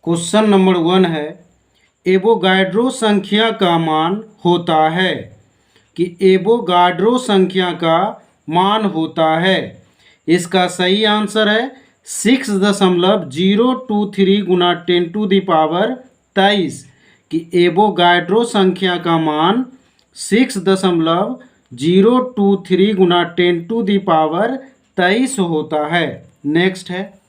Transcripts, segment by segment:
Question number 1 है, Avogadro संख्या का मान होता है कि एवोगाड्रो संख्या का मान होता है। इसका सही आंसर है 6.023 गुना 10⁻23 कि एवोगाड्रो संख्या का मान 6.023 गुना 10⁻23 होता है। नेक्स्ट है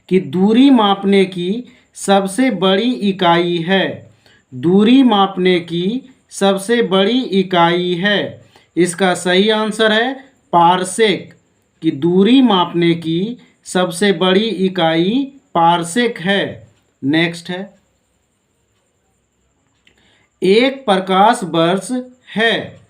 कि दूरी मापने की सबसे बड़ी इकाई है। दूरी मापने की सबसे बड़ी इकाई है। इसका सही आंसर है पारसेक कि दूरी मापने की सबसे बड़ी इकाई पारसेक है। नेक्स्ट है, एक प्रकाश वर्ष है।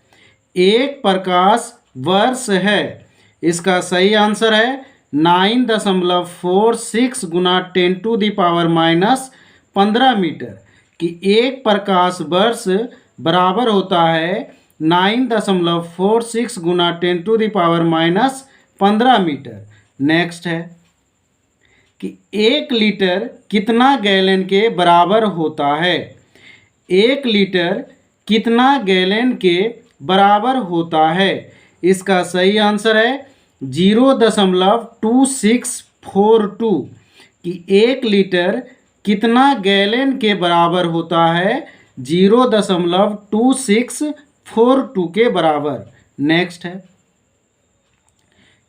एक प्रकाश वर्ष है। इसका सही आंसर है 9.46 गुना 10⁻⁻15 मीटर कि एक प्रकाश वर्ष बराबर होता है 9.46 गुना 10⁻⁻15 मीटर। नेक्स्ट है कि 1 लीटर कितना गैलन के बराबर होता है। 1 लीटर कितना गैलन के बराबर होता है। इसका सही आंसर है 0.2642 कि 1 लीटर कितना गैलन के बराबर होता है। 0.2642 के बराबर। नेक्स्ट है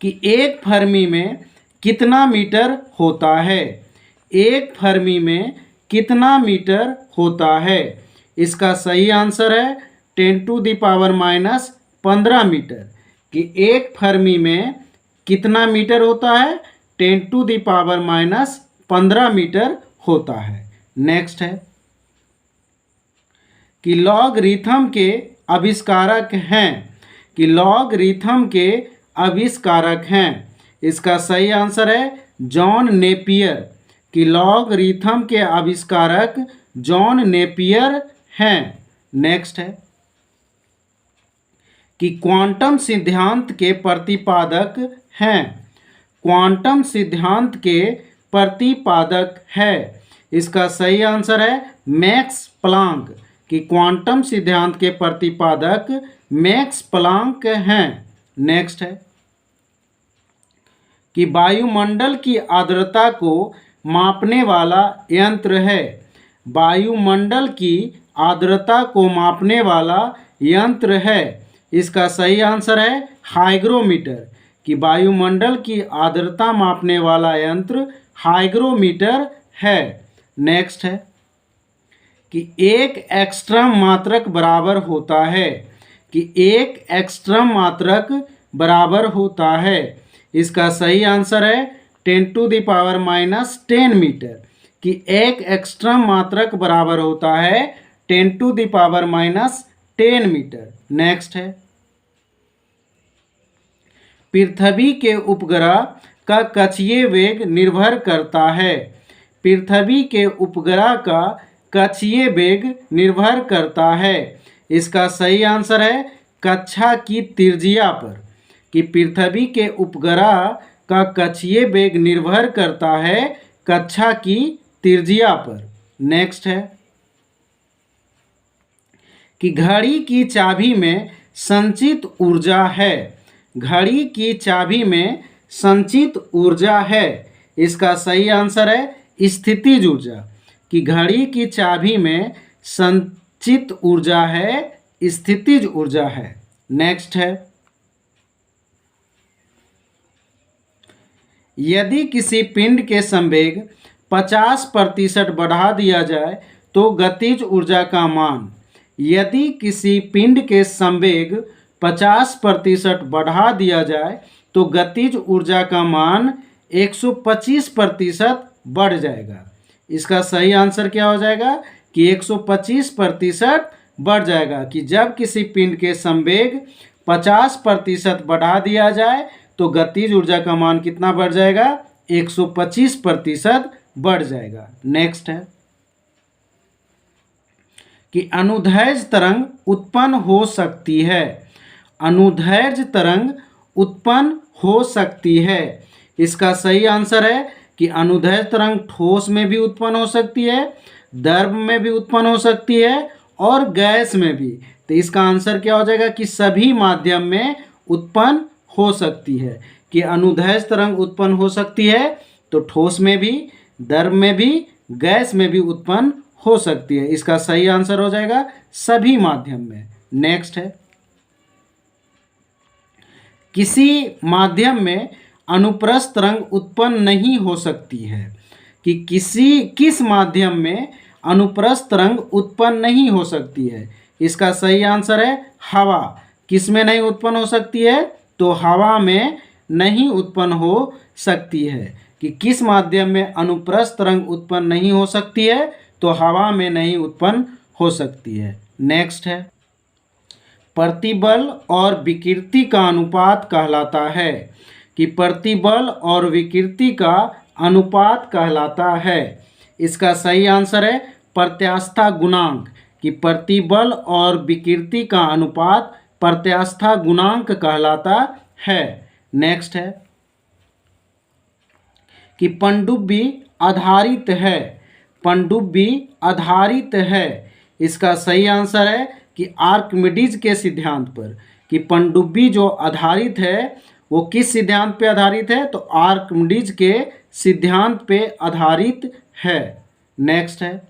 कि 1 फर्मी में कितना मीटर होता है। 1 फर्मी में कितना मीटर होता है। इसका सही आंसर है 10⁻⁻15 मीटर कि 1 फर्मी में कितना मीटर होता है। 10⁻⁻15 मीटर होता है। नेक्स्ट है कि लॉगरिथम के आविष्कारक हैं। कि लॉगरिथम के आविष्कारक हैं। इसका सही आंसर है जॉन नेपियर कि लॉगरिथम के आविष्कारक जॉन नेपियर हैं। नेक्स्ट है कि क्वांटम सिद्धांत के प्रतिपादक हैं। क्वांटम सिद्धांत के प्रतिपादक है। इसका सही आंसर है मैक्स प्लांक कि क्वांटम सिद्धांत के प्रतिपादक मैक्स प्लांक हैं। नेक्स्ट है कि वायुमंडल की आर्द्रता को मापने वाला यंत्र है। वायुमंडल की आर्द्रता को मापने वाला यंत्र है। इसका सही आंसर है हाइग्रोमीटर कि वायुमंडल की आर्द्रता मापने वाला यंत्र हाइग्रोमीटर है। नेक्स्ट है कि 1 एंगस्ट्रॉम मात्रक बराबर होता है। कि 1 एंगस्ट्रॉम मात्रक बराबर होता है। इसका सही आंसर है 10⁻⁻10 मीटर कि 1 एंगस्ट्रॉम मात्रक बराबर होता है 10⁻⁻10 मीटर। नेक्स्ट है पृथ्वी के उपग्रह का कक्षीय वेग निर्भर करता है। पृथ्वी के उपग्रह का कक्षीय वेग निर्भर करता है। इसका सही आंसर है कक्षा की त्रिज्या पर कि पृथ्वी के उपग्रह का कक्षीय वेग निर्भर करता है कक्षा की त्रिज्या पर। नेक्स्ट है कि घड़ी की चाबी में संचित ऊर्जा है। घड़ी की चाबी में संचित ऊर्जा है। इसका सही आंसर है स्थितिज ऊर्जा कि घड़ी की चाबी में संचित ऊर्जा है, स्थितिज ऊर्जा है। नेक्स्ट है यदि किसी पिंड के संवेग 50% बढ़ा दिया जाए तो गतिज ऊर्जा का मान। यदि किसी पिंड के संवेग 50% बढ़ा दिया जाए तो गतिज ऊर्जा का मान 125% बढ़ जाएगा। इसका सही आंसर क्या हो जाएगा कि 125% बढ़ जाएगा कि जब किसी पिंड के संवेग 50% बढ़ा दिया जाए तो गतिज ऊर्जा का मान कितना बढ़ जाएगा। 125% बढ़ जाएगा। नेक्स्ट है कि अनुदैर्ध्य तरंग उत्पन्न हो सकती है। अनुदैर्ध्य तरंग उत्पन्न हो सकती है। इसका सही आंसर है कि अनुदैर्ध्य तरंग ठोस में भी उत्पन्न हो सकती है, द्रव में भी उत्पन्न हो सकती है और गैस में भी। तो इसका आंसर क्या हो जाएगा कि सभी माध्यम में उत्पन्न हो सकती है। कि अनुदैर्ध्य तरंग उत्पन्न हो सकती है तो ठोस में भी, द्रव में भी, गैस में भी उत्पन्न हो सकती है। इसका सही आंसर हो जाएगा सभी माध्यम में। नेक्स्ट है, किसी माध्यम में अनुप्रस्थ तरंग उत्पन्न नहीं हो सकती है। कि किस माध्यम में अनुप्रस्थ तरंग उत्पन्न नहीं हो सकती है। इसका सही आंसर है हवा। किस में नहीं उत्पन्न हो सकती है? तो हवा में नहीं उत्पन्न हो सकती है। कि किस माध्यम में अनुप्रस्थ तरंग उत्पन्न नहीं हो सकती है? तो हवा में नहीं उत्पन्न हो सकती है। नेक्स्ट है, प्रतिबल और विकृति का अनुपात कहलाता है। कि प्रतिबल और विकृति का अनुपात कहलाता है। इसका सही आंसर है प्रत्यास्था गुणांक। कि प्रतिबल और विकृति का अनुपात प्रत्यास्था गुणांक कहलाता है। नेक्स्ट है, कि पनडुब्बी आधारित है। पनडुब्बी आधारित है। इसका सही आंसर है कि आर्किमिडीज के सिद्धांत पर। कि पनडुब्बी जो आधारित है वो किस सिद्धांत पे आधारित है? तो आर्किमिडीज के सिद्धांत पे आधारित है। नेक्स्ट है,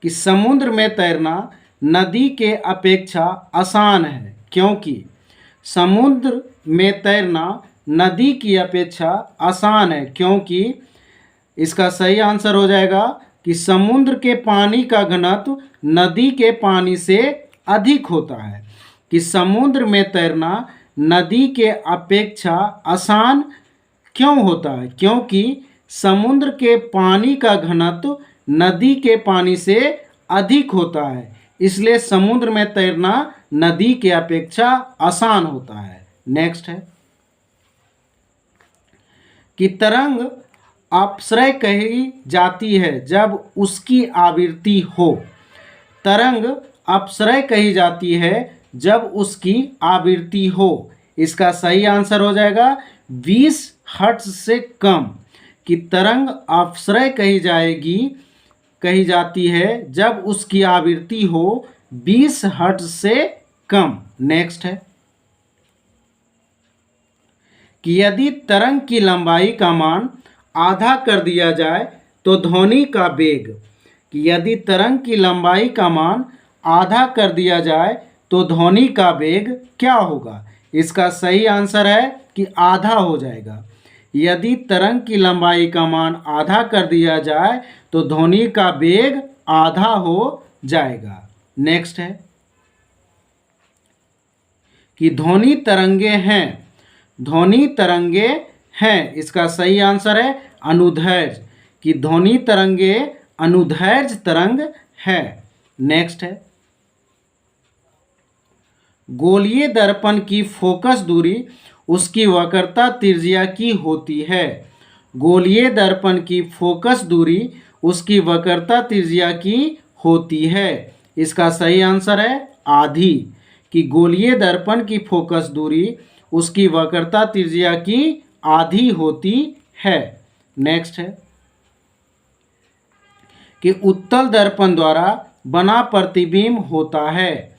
कि समुद्र में तैरना नदी के अपेक्षा आसान है। क्योंकि समुद्र में तैरना नदी की अपेक्षा आसान है। क्योंकि इसका सही आंसर हो जाएगा कि समुद्र के पानी का घनत्व नदी के पानी से अधिक होता है। कि समुद्र में तैरना नदी के अपेक्षा आसान क्यों होता है? क्योंकि समुद्र के पानी का घनत्व नदी के पानी से अधिक होता है, इसलिए समुद्र में तैरना नदी के अपेक्षा आसान होता है। नेक्स्ट है, कि तरंग अपसरय कही जाती है जब उसकी आवृत्ति हो। तरंग अपसरय कही जाती है जब उसकी आवृत्ति हो। इसका सही आंसर हो जाएगा 20 हर्ट्ज से कम। कि तरंग अपसरय कही जाती है जब उसकी आवृत्ति हो 20 हर्ट्ज से कम। नेक्स्ट है, कि यदि तरंग की लंबाई का मान आधा कर दिया जाए तो ध्वनि का वेग। कि यदि तरंग की लंबाई का मान आधा कर दिया जाए तो ध्वनि का वेग क्या होगा? इसका सही आंसर है कि आधा हो जाएगा। यदि तरंग की लंबाई का मान आधा कर दिया जाए तो ध्वनि का वेग आधा हो जाएगा। नेक्स्ट है, कि ध्वनि तरंगे हैं। ध्वनि तरंगे हैं। इसका सही आंसर है अनुदैर्ध्य। कि ध्वनि तरंगे अनुदैर्ध्य तरंग है। नेक्स्ट है, गोलीय दर्पण की फोकस दूरी उसकी वक्रता त्रिज्या की होती है। गोलीय दर्पण की फोकस दूरी उसकी वक्रता त्रिज्या की होती है। इसका सही आंसर है आधी। कि गोलीय दर्पण की फोकस दूरी उसकी वक्रता त्रिज्या की आधी होती है। नेक्स्ट है, कि उत्तल दर्पण द्वारा बना प्रतिबिंब होता है।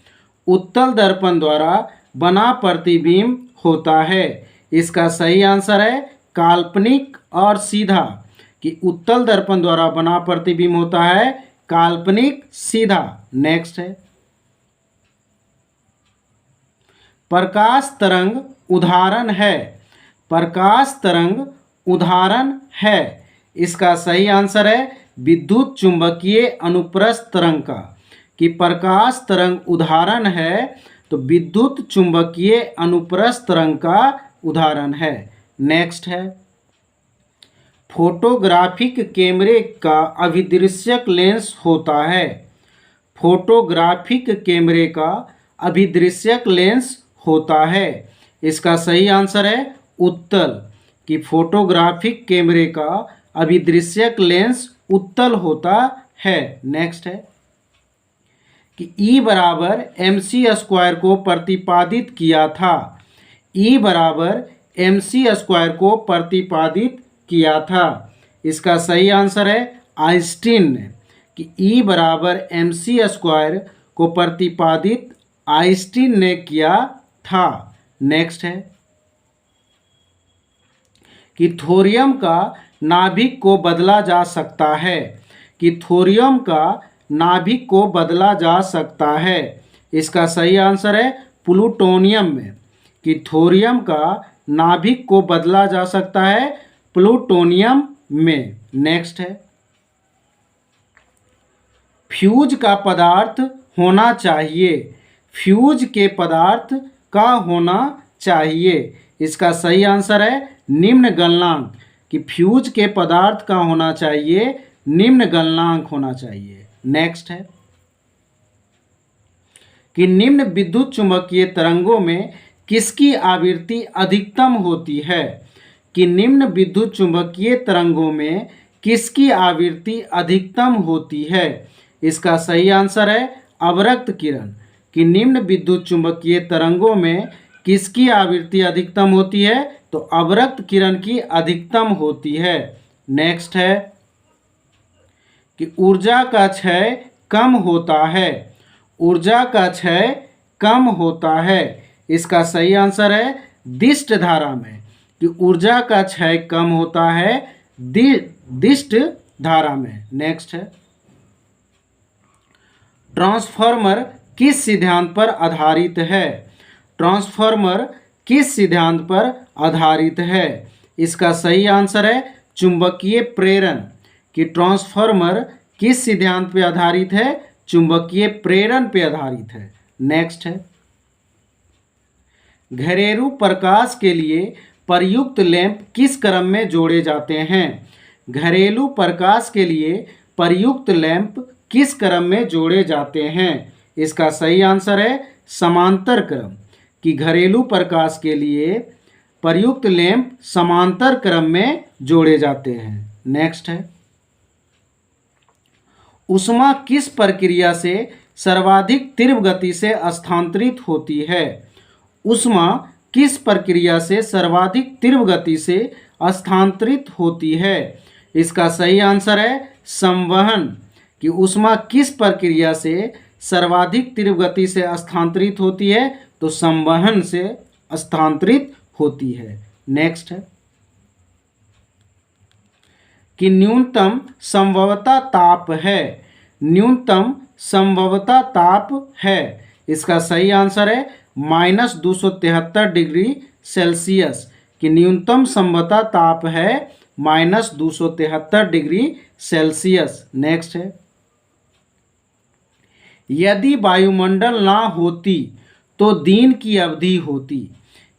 उत्तल दर्पण द्वारा बना प्रतिबिंब होता है। इसका सही आंसर है काल्पनिक और सीधा। कि उत्तल दर्पण द्वारा बना प्रतिबिंब होता है काल्पनिक, सीधा। नेक्स्ट है, प्रकाश तरंग उदाहरण है। प्रकाश तरंग उदाहरण है। इसका सही आंसर है विद्युत चुंबकीय अनुप्रस्थ तरंग का। कि प्रकाश तरंग उदाहरण है तो विद्युत चुंबकीय अनुप्रस्थ तरंग का उदाहरण है। नेक्स्ट है, फोटोग्राफिक कैमरे का अभिदृश्यक लेंस होता है। फोटोग्राफिक कैमरे का अभिदृश्यक लेंस होता है। इसका सही आंसर है उत्तल। कि फोटोग्राफिक कैमरे का अभिदृश्यक लेंस उत्तल होता है। नेक्स्ट है, कि E बराबर mc² को प्रतिपादित किया था। ई बराबर mc² को प्रतिपादित किया था? इसका सही आंसर है आइंस्टीन ने, कि ई बराबर mc² को प्रतिपादित आइंस्टीन ने किया था। नेक्स्ट है कि थोरियम का नाभिक को बदला जा सकता है, कि थोरियम का नाभिक को बदला जा सकता है? इसका सही आंसर है प्लूटोनियम में, कि थोरियम का नाभिक को बदला जा सकता है प्लूटोनियम में। नेक्स्ट है फ्यूज का पदार्थ होना चाहिए, फ्यूज के पदार्थ का होना चाहिए? इसका सही आंसर है निम्न गलनांक, कि फ्यूज के पदार्थ का होना चाहिए निम्न गलनांक होना चाहिए। नेक्स्ट है कि निम्न विद्युत चुंबकीय तरंगों में किसकी आवृत्ति अधिकतम होती है? कि निम्न विद्युत चुंबकीय तरंगों में किसकी आवृत्ति अधिकतम होती है? इसका सही आंसर है अवरक्त किरण, कि निम्न विद्युत चुंबकीय तरंगों में किसकी आवृत्ति अधिकतम होती है? तो अवरक्त किरण की अधिकतम होती है। नेक्स्ट है कि ऊर्जा का क्षय कम होता है, ऊर्जा का क्षय कम होता है? इसका सही आंसर है दिष्ट धारा में, कि ऊर्जा का क्षय कम होता है दिष्ट धारा में। नेक्स्ट है ट्रांसफार्मर किस सिद्धांत पर आधारित है? ट्रांसफार्मर किस सिद्धांत पर आधारित है? इसका सही आंसर है चुंबकीय प्रेरण, कि ट्रांसफार्मर किस सिद्धांत पर आधारित है? चुंबकीय प्रेरण पर आधारित है। नेक्स्ट है घरेलू प्रकाश के लिए प्रयुक्त लैंप किस क्रम में जोड़े जाते हैं? घरेलू प्रकाश के लिए प्रयुक्त लैंप किस क्रम में जोड़े जाते हैं? इसका सही आंसर है समांतर क्रम, कि घरेलू प्रकाश के लिए प्रयुक्त लैंप समांतर क्रम में जोड़े जाते हैं। नेक्स्ट है ऊष्मा किस प्रक्रिया से सर्वाधिक तीव्र गति से स्थानांतरित होती है? ऊष्मा किस प्रक्रिया से सर्वाधिक तीव्र गति से स्थानांतरित होती है? इसका सही आंसर है संवहन, कि ऊष्मा किस प्रक्रिया से सर्वाधिक तीव्र गति से स्थानांतरित होती है? तो संवहन से स्थानांतरित होती है। नेक्स्ट है कि न्यूनतम संभवतः ताप है, न्यूनतम संभवतः ताप है? इसका सही आंसर है -273 डिग्री सेल्सियस, कि न्यूनतम संभवतः ताप है -273 डिग्री सेल्सियस। नेक्स्ट है यदि वायुमंडल ना होती तो दिन की अवधि होती,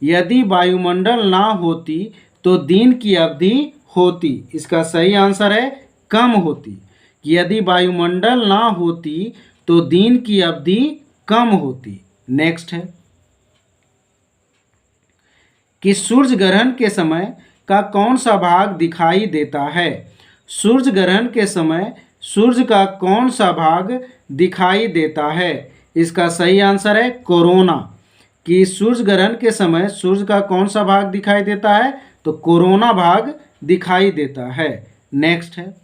यदि वायुमंडल ना होती तो दिन की अवधि होती? इसका सही आंसर है कम होती, यदि वायुमंडल ना होती तो दिन की अवधि कम होती। नेक्स्ट है कि सूर्य ग्रहण के समय का कौन सा भाग दिखाई देता है? सूर्य ग्रहण के समय सूर्य का कौन सा भाग दिखाई देता है? इसका सही आंसर है कोरोना, कि सूर्य ग्रहण के समय सूर्य का कौन सा भाग दिखाई देता है? तो कोरोना भाग दिखाई देता है। नेक्स्ट है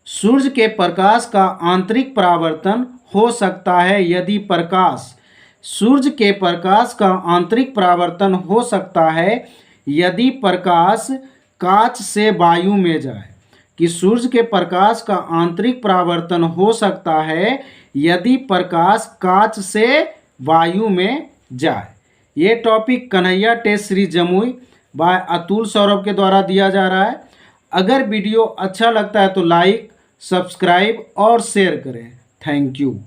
सूर्य के प्रकाश का आंतरिक परावर्तन हो सकता है यदि प्रकाश, सूर्य के प्रकाश का आंतरिक परावर्तन हो सकता है यदि प्रकाश कांच से वायु में जाए, कि सूर्य के प्रकाश का आंतरिक परावर्तन हो सकता है यदि प्रकाश कांच से वायु में जाए। ये topic Kanhaiya test series Jamui by Atul Saurabh के द्वारा दिया जा रहा है। अगर वीडियो अच्छा लगता है तो लाइक, सब्सक्राइब और शेयर करें। Thank you.